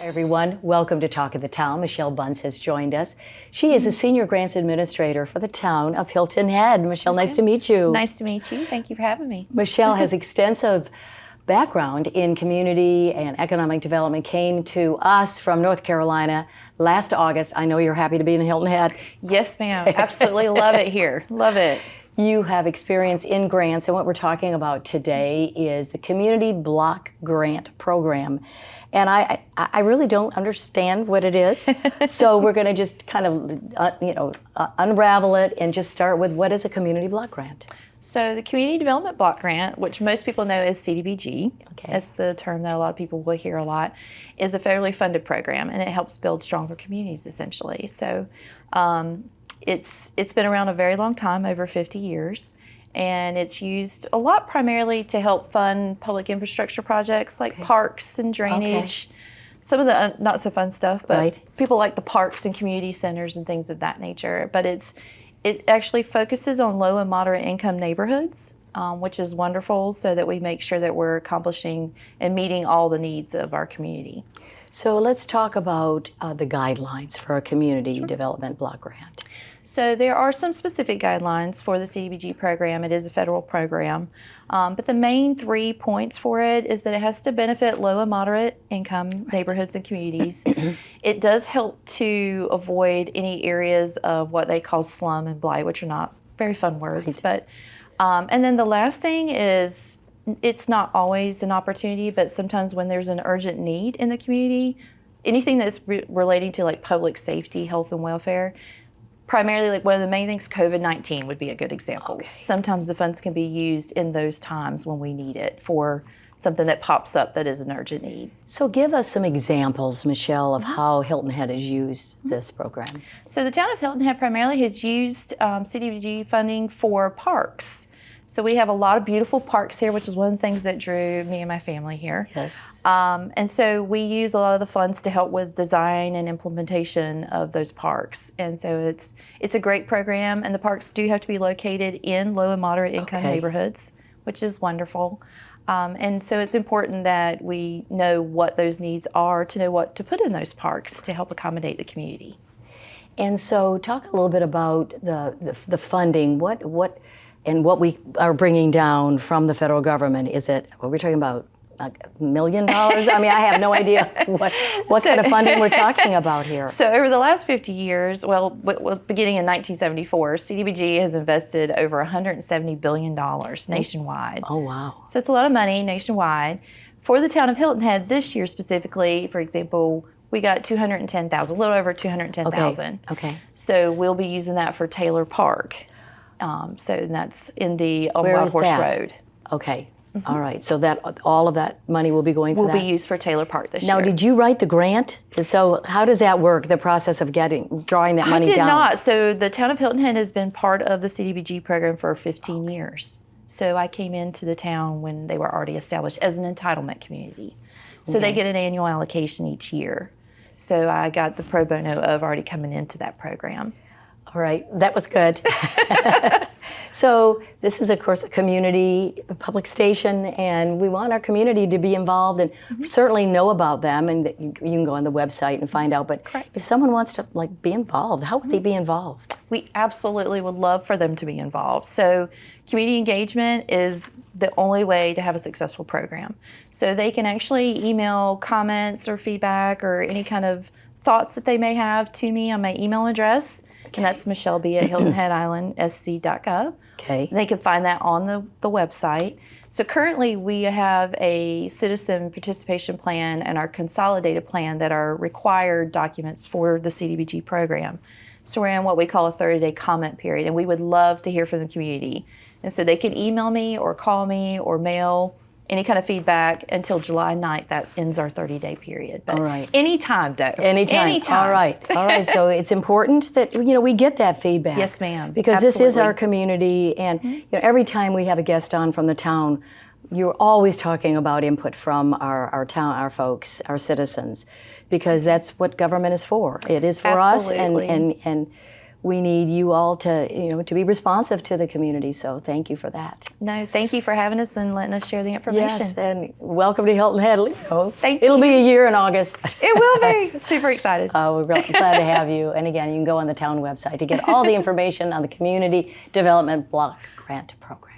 Hi everyone, welcome to Talk of the Town. Michele Bunce has joined us. She is a Senior Grants Administrator for the town of Hilton Head. Michele, nice to meet you. Nice to meet you. Thank you for having me. Michele has extensive background in community and economic development, came to us from North Carolina last August. I know you're happy to be in Hilton Head. Yes, ma'am. Absolutely love it here. Love it. You have experience in grants, and what we're talking about today is the Community Block Grant Program. And I really don't understand what it is, so we're going to just kind of unravel it and just start with what is a community block grant. So the Community Development Block Grant, which most people know as CDBG, that's the term that a lot of people will hear a lot, is a federally funded program, and it helps build stronger communities essentially. So it's been around a very long time, over 50 years. And it's used a lot primarily to help fund public infrastructure projects like parks and drainage, some of the not so fun stuff, but people like the parks and community centers and things of that nature. But it actually focuses on low and moderate income neighborhoods, which is wonderful, so that we make sure that we're accomplishing and meeting all the needs of our community. So let's talk about the guidelines for a community development block grant. So there are some specific guidelines for the CDBG program. It is a federal program, but the main 3 points for it is that it has to benefit low and moderate income neighborhoods and communities. It does help to avoid any areas of what they call slum and blight, which are not very fun words. But and then the last thing is, it's not always an opportunity, but sometimes when there's an urgent need in the community, anything that's relating to like public safety, health and welfare, primarily like one of the main things, COVID-19 would be a good example. Sometimes the funds can be used in those times when we need it for something that pops up that is an urgent need. So give us some examples, Michele, of how Hilton Head has used this program. So the town of Hilton Head primarily has used CDBG funding for parks. So we have a lot of beautiful parks here, which is one of the things that drew me and my family here. Yes. And so we use a lot of the funds to help with design and implementation of those parks. And so it's a great program, and the parks do have to be located in low and moderate income neighborhoods, which is wonderful. And so it's important that we know what those needs are to know what to put in those parks to help accommodate the community. And so talk a little bit about the funding. What we are bringing down from the federal government. Is it, what we're talking about, $1 million? I mean, I have no idea what kind of funding we're talking about here. So over the last 50 years, well, beginning in 1974, CDBG has invested over $170 billion nationwide. Oh, wow. So it's a lot of money nationwide. For the town of Hilton Head this year specifically, for example, we got $210,000, a little over $210,000. Okay. So we'll be using that for Taylor Park. So that's in the Wild Horse Road. Okay. All right. So that all of that money will be going for that? Will be used for Taylor Park this year. Now, did you write the grant? So how does that work, the process of drawing that money down? I did not. So the town of Hilton Head has been part of the CDBG program for 15 years. So I came into the town when they were already established as an entitlement community. So they get an annual allocation each year. So I got the pro bono of already coming into that program. All right, that was good. So this is, of course, a community, a public station, and we want our community to be involved and certainly know about them, and you can go on the website and find out. But if someone wants to be involved, how would they be involved? We absolutely would love for them to be involved. So community engagement is the only way to have a successful program. So they can actually email comments or feedback or any kind of thoughts that they may have to me on my email address. And that's Michele B at HiltonHeadIslandsc.gov. Okay. They can find that on the website. So currently we have a citizen participation plan and our consolidated plan that are required documents for the CDBG program. So we're in what we call a 30-day comment period, and we would love to hear from the community. And so they can email me or call me or mail any kind of feedback until July 9th. That ends our 30-day period. But anytime, though. Anytime. All right. So it's important that we get that feedback. Yes, ma'am. Because this is our community, and every time we have a guest on from the town, you're always talking about input from our town, our folks, our citizens, because that's what government is for. It is for us, and we need you all to, to be responsive to the community. So thank you for that. No, thank you for having us and letting us share the information. Yes, and welcome to Hilton Head. Thank It'll you. be a year in August. But It will be. Super excited. we're really glad to have you. And again, you can go on the town website to get all the information on the Community Development Block Grant Program.